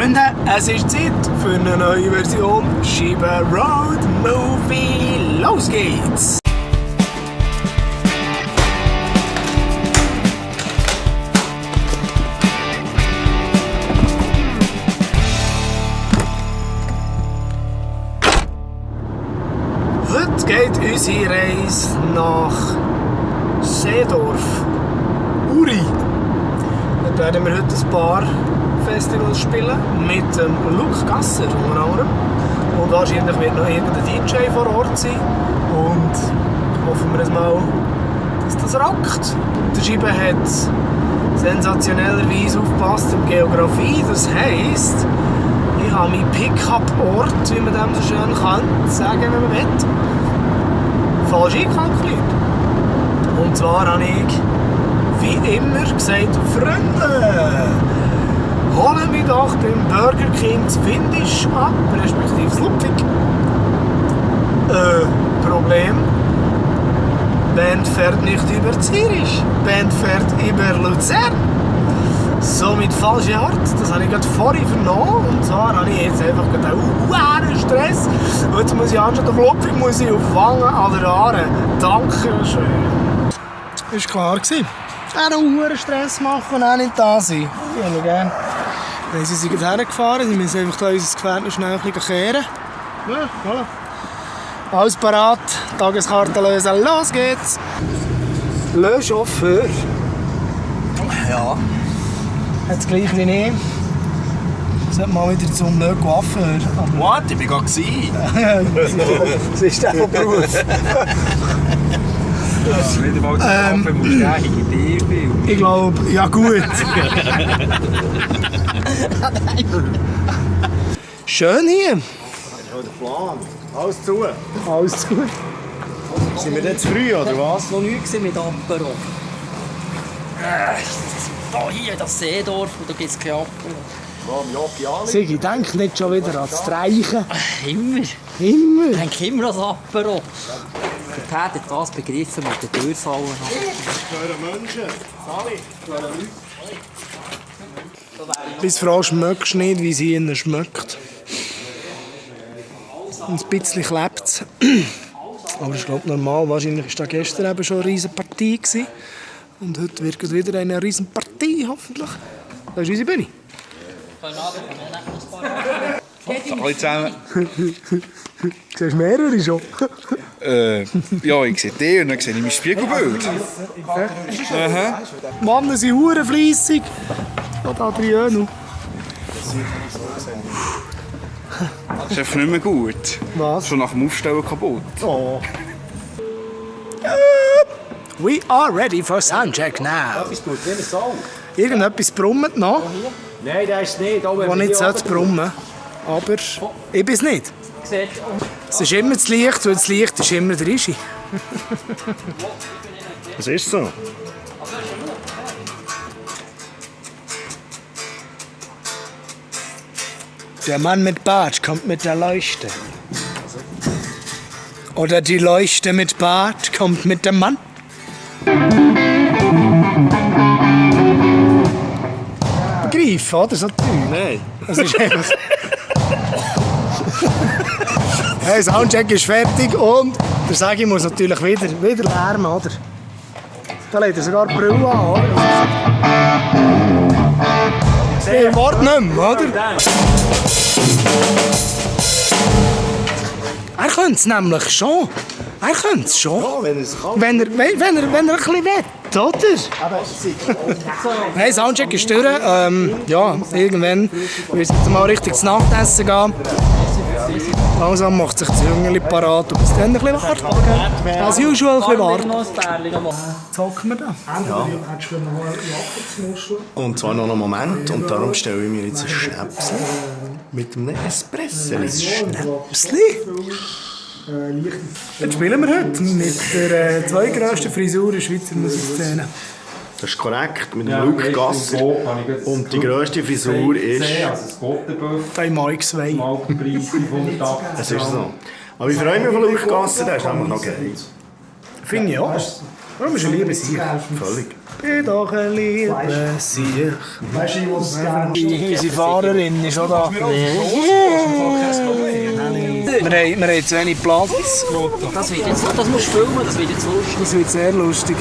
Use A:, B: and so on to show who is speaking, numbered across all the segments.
A: Freunde, es ist Zeit für eine neue Version Scheibe Road Movie. Los geht's! Heute geht unsere Reise nach Seedorf, Uri. Dort werden wir heute ein paar Festivals spielen mit dem Luke Gasser unter anderem. Und wahrscheinlich wird noch irgendein DJ vor Ort sein. Und hoffen wir es mal, dass das rockt. Der Scheibe hat sensationellerweise aufgepasst in Geografie. Das heisst, ich habe meinen Pick-up-Ort, wie man dem so schön kann sagen, wenn man will, falsch einkalkuliert. Und zwar habe ich, wie immer, gesagt, Freunde, holen mich doch beim Burger King das Findisch ab, respektive das Ludwig. Problem. Band fährt nicht über Zürich, Band fährt über Luzern. Somit falsche Art, das habe ich gerade vorhin vernommen. Und zwar habe ich jetzt einfach einen Stress. Und jetzt muss ich anstatt auf Ludwig muss ich auf Wangen an der Aare. Dankeschön. Das war klar. Auch einen Stress machen und auch nicht da sein. Ich hätte gerne. Sie sind hergefahren, sie müssen einfach unser Gefährt noch schnell ein bisschen kehren. Ja, voilà. Alles parat, Tageskarte lösen, los geht's! Le Chauffeur. Ja. Jetzt gleich wie ich. Sollte mal wieder zum Le Coiffeur.
B: What? Ich war gerade.
A: Das ist der von Beruf.
B: Wieder mal zum Kaffee musst du eigentlich Idee filmen.
A: Ich glaube, ja gut. Schön hier.
B: Das ist auch der Plan. Alles zu.
A: Alles zu.
B: Sind wir jetzt früh, oder was?
C: Noch nie mit Apero. Hier, das Seedorf, und da gibt es kein Apero.
A: Sigi, denk nicht schon wieder an das Streichen.
C: Immer.
A: Immer.
C: Ich denke immer an das Apero. Der Pad hat das begriffen mit den Türsallen.
B: Menschen.
A: Bis Frau schmeckt nicht, wie sie ihnen schmeckt. Ein bisschen klebt es. Aber ich glaube normal, wahrscheinlich war da gestern eben schon eine riesen Partie gewesen. Und heute wird es wieder eine riesen Partie, hoffentlich. Das ist unsere Bühne.
B: Hallo zusammen.
A: Siehst du mehrere schon?
B: Ja, ich sehe dich und dann sehe ich mein Spiegelbild.
A: Männer sind hure fleissig. Und Adriano.
B: Das ist einfach nicht mehr gut.
A: Was?
B: Schon nach dem Aufstellen kaputt.
A: Oh. We are ready for soundcheck now. Irgendetwas brummt noch,
D: Nein, das ist nicht.
A: das nicht sollte brummen. Aber ich bin es nicht. Es ist immer das Licht, weil das Licht ist immer der Ischi.
B: Das ist so.
A: Der Mann mit Bart kommt mit der Leuchte. Oder die Leuchte mit Bart kommt mit dem Mann. Begriff, oder? So
B: Nein.
A: das ist einfach... Hey, Soundcheck ist fertig und der Sagi muss natürlich wieder lärmen, oder? Da legt er sogar die Brille an, oder? Ich warte nicht mehr, oder? Er könnte es nämlich schon. Er könnte es schon.
B: Ja, wenn es kann.
A: Wenn er ein bisschen will, oder? Hey, Soundcheck ist durch. Ja, irgendwann wird es mal richtig zu Nachtessen gehen. Langsam macht sich das Jüngerli parat und bis dann ein bisschen warten. Als usual ein bisschen warten. Zocken wir da? Ja.
B: Und zwar noch einen Moment und darum stelle ich mir jetzt ein Schnäpsel mit einem Espresso. Ein
A: Schnäpsli? Jetzt spielen wir heute mit der zweitgrössten Frisur der Schweizer Musikszene.
B: Das ist korrekt, mit dem Luke Gasser. Und die grösste Frisur ist...
A: Bei Mike 2.
B: Es ist so. Aber ich freue mich von Luke Gasser, der ist nämlich noch geil.
A: Finde ich auch. Warum ist ein lieber Sieg?
B: Völlig.
A: Bin doch ein lieber Sieg. Unsere Fahrerin ist auch da. Wir haben zu wenig Platz.
C: Das musst du filmen, das wird jetzt lustig.
A: Das wird sehr lustig.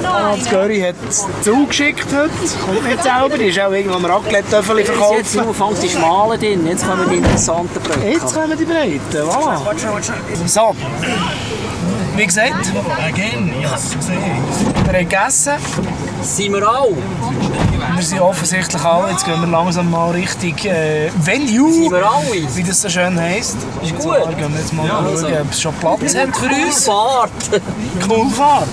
A: Das Göri hat zugeschickt heute. Kommt nicht selber, die ist auch irgendwo am Raclette-Töffel
C: Jetzt
A: verkauft.
C: nur fängst die schmalen drin, jetzt kommen die interessanten Projekte.
A: Jetzt kommen die Breiten, voilà. So, wie gesagt, wir haben gegessen.
C: Sind wir auch?
A: Wir sind offensichtlich alle, jetzt gehen wir langsam mal Richtung Venue,
C: Sind wir alle?
A: wie das so schön heisst.
C: Ist
A: Und
C: gut.
A: zwar gehen wir jetzt mal schauen, ob es schon Platz hat für uns.
C: Fahrt!
A: Cool Fahrt.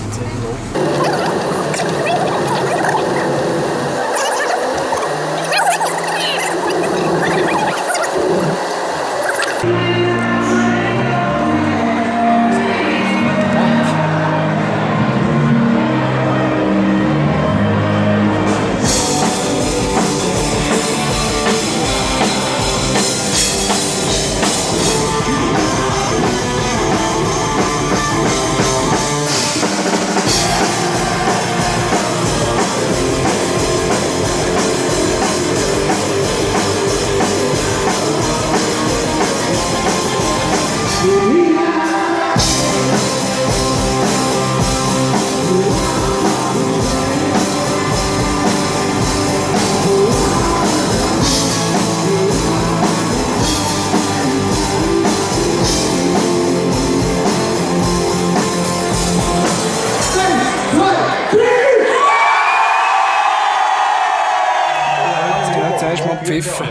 A: Zuerst mal pfiffen.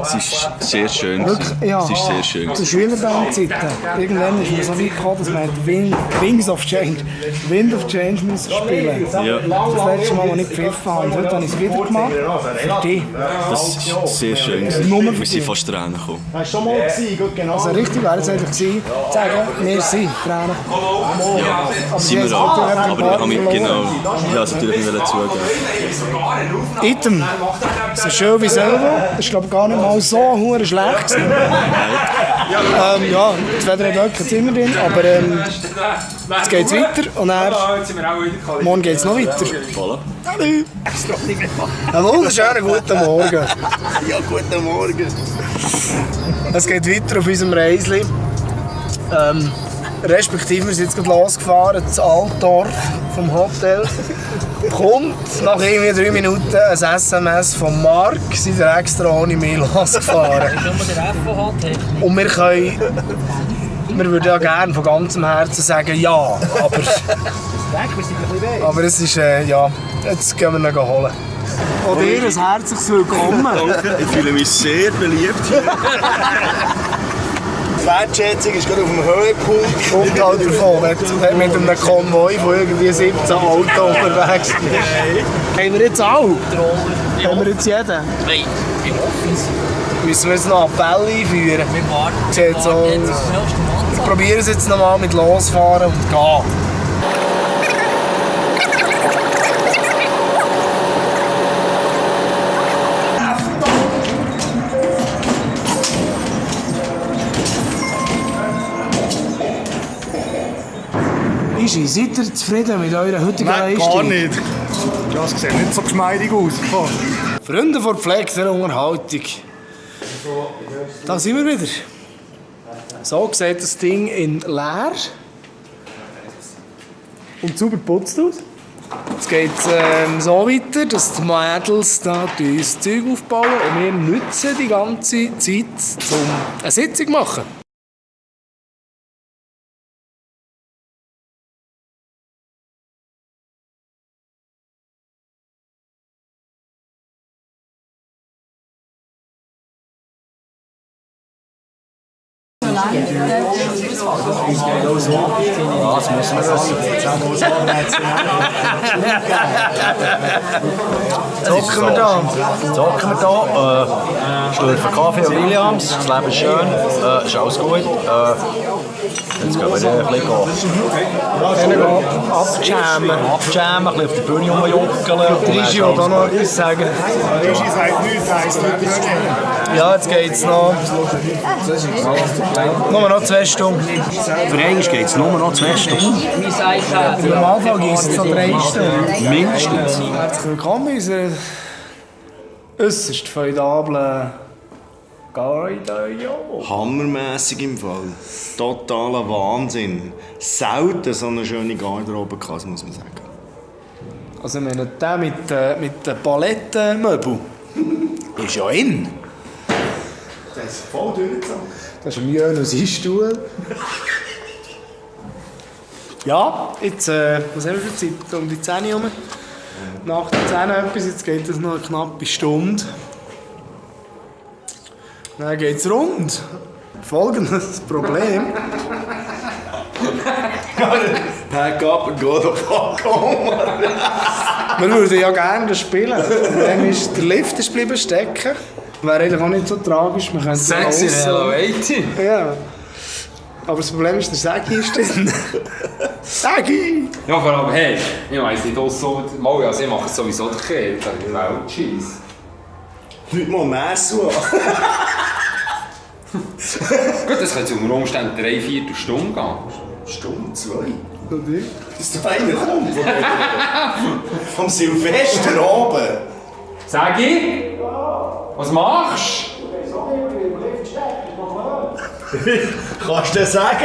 D: Es ist sehr schön.
A: Ja,
D: Es ist sehr schön.
A: zu Schülerbandzeiten. Irgendwann ist man so weit gekommen, dass man Wings of Change, Wind of Change muss spielen.
D: Ja,
A: Das letzte Mal, als ich gepfiffen habe. Und heute habe ich es wieder gemacht. Für dich.
D: das ist sehr schön.
A: Nur für
D: Wir
A: dich.
D: sind fast Tränen gekommen.
B: Hast du schon mal gewesen? Gut, genau.
A: Also richtig wäre es eigentlich gewesen, zu sagen, wir sind Tränen. Aber
D: Sind wir auch. Aber ich habe mich genau, ich habe es natürlich nicht zugeben.
A: Item. So schön wie selber. Das ist glaube ich gar nicht mal so hure schlecht gewesen. Ja, das Wetter hat wirklich kein Zimmer drin, aber jetzt geht es weiter und dann, morgen geht es noch weiter.
D: Voilà.
A: Hallo. Einen wunderschönen guten Morgen.
B: Ja, guten Morgen.
A: Es geht weiter auf unserem Reisli. Respektive, wir sind jetzt gerade losgefahren, das Altdorf vom Hotel. Kommt nach irgendwie 3 Minuten ein SMS von Marc, sie sind extra ohne mich losgefahren. Und wir würden ja gerne von ganzem Herzen sagen, ja, aber es ist, ja, jetzt gehen wir noch holen. Und dir ein herzliches Willkommen.
D: Danke, ich fühle mich sehr beliebt hier.
B: Die Wertschätzung ist gerade auf dem Höhepunkt.
A: Kommt halt davon, wenn du mit einem Konvoi von irgendwie 17 Autos unterwegs bist. Haben wir jetzt alle? Haben wir jetzt jeden?
C: Nein, im Office.
A: Müssen wir jetzt noch Appell einführen?
C: Wir warten.
A: Sieht so
C: Jetzt
A: aus.
C: ist der nächste Mann.
A: Ich probiere es jetzt nochmal mit losfahren und gehen. Ischi, seid ihr zufrieden mit eurer heutigen Leistung?
B: Gar nicht. Das sieht nicht so geschmeidig aus.
A: Freunde von gepflegter Unterhaltung. Da sind wir wieder. So sieht das Ding in leer und sauber geputzt aus. Es geht so weiter, dass die Mädels da uns Zeug aufbauen und wir nutzen die ganze Zeit, um eine Sitzung zu machen. Zocken wir da?
E: Zocken wir hier, schlürfen Kaffee und Williams, das Leben ist schön, ist alles gut. Jetzt gehen wir ein bisschen
A: Abjammen.
E: abjammen, ein bisschen auf der Bühne rumjuckeln.
A: Rigi will da noch etwas sagen.
B: Regie sagt nichts, heisst nicht.
A: Ja, jetzt geht's noch. Nur noch 2 Stunden.
B: Für einmal geht es nur noch 2 Stunden.
A: Im Normalfall geht es noch 3 Stunden.
B: Mindestens.
A: Herzlich willkommen in unserer äußerst feudablen Garde.
B: Hammermässig im Fall. Totaler Wahnsinn. Selten so eine schöne Garderobe gehabt, muss man sagen.
A: Also ich meine, der mit den Palettenmöbeln ist ja in.
B: Das ist voll durchgezogen.
A: Das ist ein Jön sein Stuhl. Ja, jetzt, was haben wir für Zeit? Um die 10 Uhr herum. Nach der 10 etwas, jetzt geht es noch eine knappe Stunde. Dann geht es rund. Folgendes Problem.
B: Pack up and go the fuck home.
A: Wir würden ja gerne spielen. Dann ist der Lift ist geblieben stecken. Wäre eigentlich auch nicht so tragisch. Wir
C: Sexy Hello 80.
A: Ja. Aber das Problem ist, der Sägi ist drin. Sägi!
C: Ja, vor allem, hey, ich weiss nicht, so, mal, also ich mache es sowieso der Kälte, ich Weltscheiss.
B: Nicht mal Messu an.
C: Gut, das könnte unter Umständen 3/4 Stunden gehen.
B: Stunde, 2.
A: Und ich?
B: Dass der Beine kommt. Vom Silvester oben.
C: Sägi? Was machst
B: Kannst du das sagen?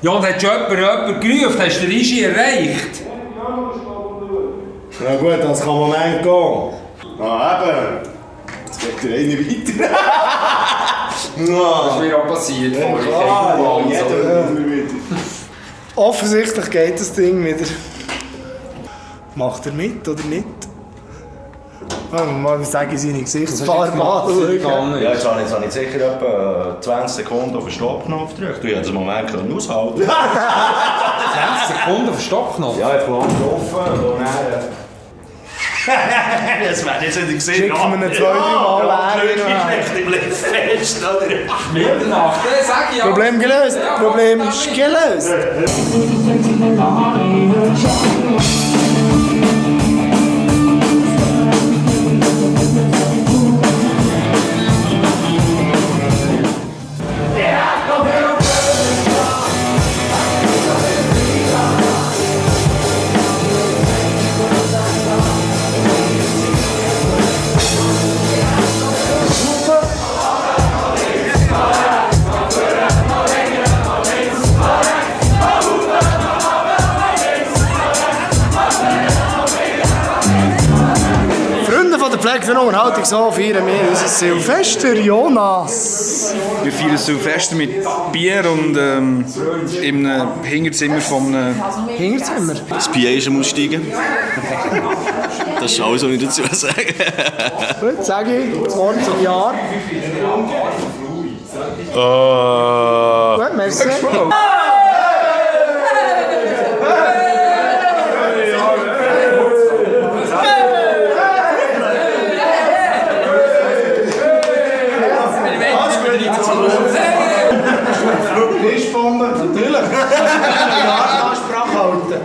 C: du? Ja, und hat schon jemand gerufen, hast du den Regie erreicht?
B: Na gut, das kann Moment gehen. Na eben. Jetzt geht der eine weiter.
C: Das ist mir auch passiert.
B: Klar, ja, jeder wieder.
A: Offensichtlich geht das Ding wieder. Macht er mit oder nicht? Mal Sägi seine Gesichtsfarbe anschauen.
E: Ja, jetzt habe ich sicher etwa 20 Sekunden auf den Stoppknopf gedrückt. Du hättest einen Moment aushalten können.
C: 20 Sekunden auf den Stoppknopf?
E: Ja, ich habe getroffen und dann... Das wäre jetzt nicht gesehen.
A: Schicken wir ihn 2-3 Mal leer.
B: Ich bleibe fest, oder?
C: Mitternacht, sag ich ja.
A: Problem gelöst. Problem ist gelöst. Der Unterhaltung so feiern wir unser Silvester, Jonas.
F: Wir feiern Silvester mit Bier und im Hinterzimmer von
A: Hinterzimmer.
B: Das Bier ist am Aussteigen. Das ist alles, was ich dazu sagen.
A: Gut, sage ich, das Wort zum Jahr. Gut, merci. Lichtbombe, natürlich. Ja, Ansprache halten.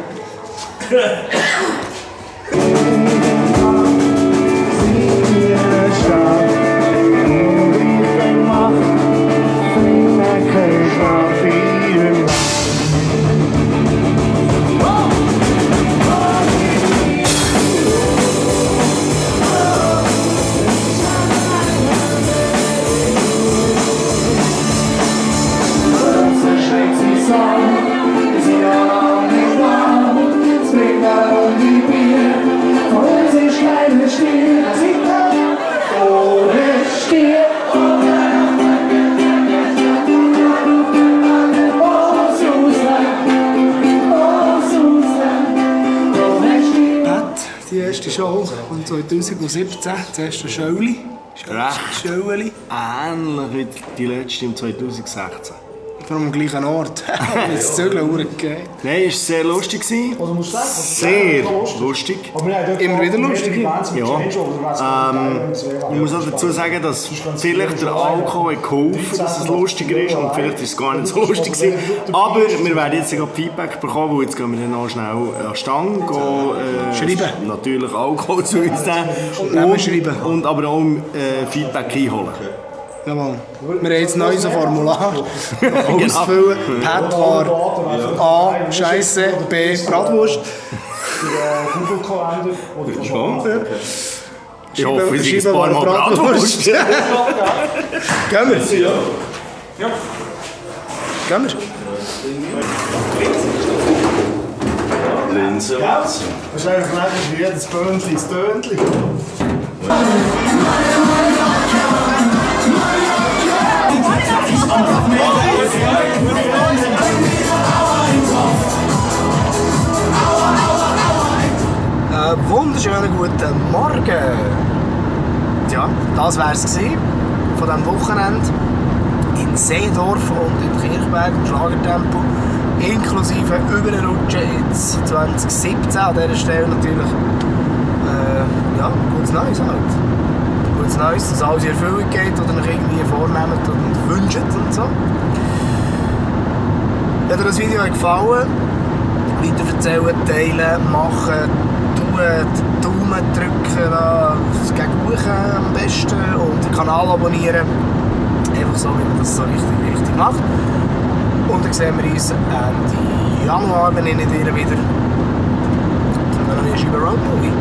A: Die erste Show von 2017, das erste Schöuli. Schöuli.
B: Ähnlich wie die letzte im 2016.
A: Vor allem am gleichen Ort. Das Zügeln gegeben.
B: Nein, es war sehr lustig. Sehr lustig.
A: Immer wieder lustig.
B: Ja. Ich muss auch dazu sagen, dass vielleicht der Alkohol hat geholfen, dass es lustiger ist und vielleicht ist es gar nicht so lustig gewesen. Aber wir werden jetzt sogar Feedback bekommen, weil jetzt gehen wir dann noch schnell an die Stange
A: Schreiben.
B: Natürlich Alkohol zu uns nehmen.
A: Namen schreiben.
B: Und aber auch Feedback einholen.
A: Jawohl. Wir haben jetzt neu so ein Formular ausfüllen. Pat war A. Scheisse, B. Bratwurst.
B: Schon? Ich hoffe, es ist ein paar Mal Bratwurst.
A: Gehen wir? Ja. Gehen wir?
B: Linse.
A: Das ist einfach lecker wie jedes Böhnchen, das Tönchen. Wunderschönen guten Morgen. Ja, das war es von diesem Wochenende in Seedorf und in Kirchberg im Schlagertempo, inklusive Überrutsche ins 2017. An dieser Stelle natürlich ja, gutes Neues halt. Gutes Neues, dass alles in Erfüllung geht oder euch irgendwie vornehmt und wünscht und so. Wenn dir das Video gefallen hat, weiterverzählen, teilen, machen, die Daumen drücken, gegen hoch am besten und den Kanal abonnieren. Einfach so, wie man das so richtig macht. Und dann sehen wir uns Ende Januar, wenn ich nicht wieder zu einer neuen Scheibe Road Movie.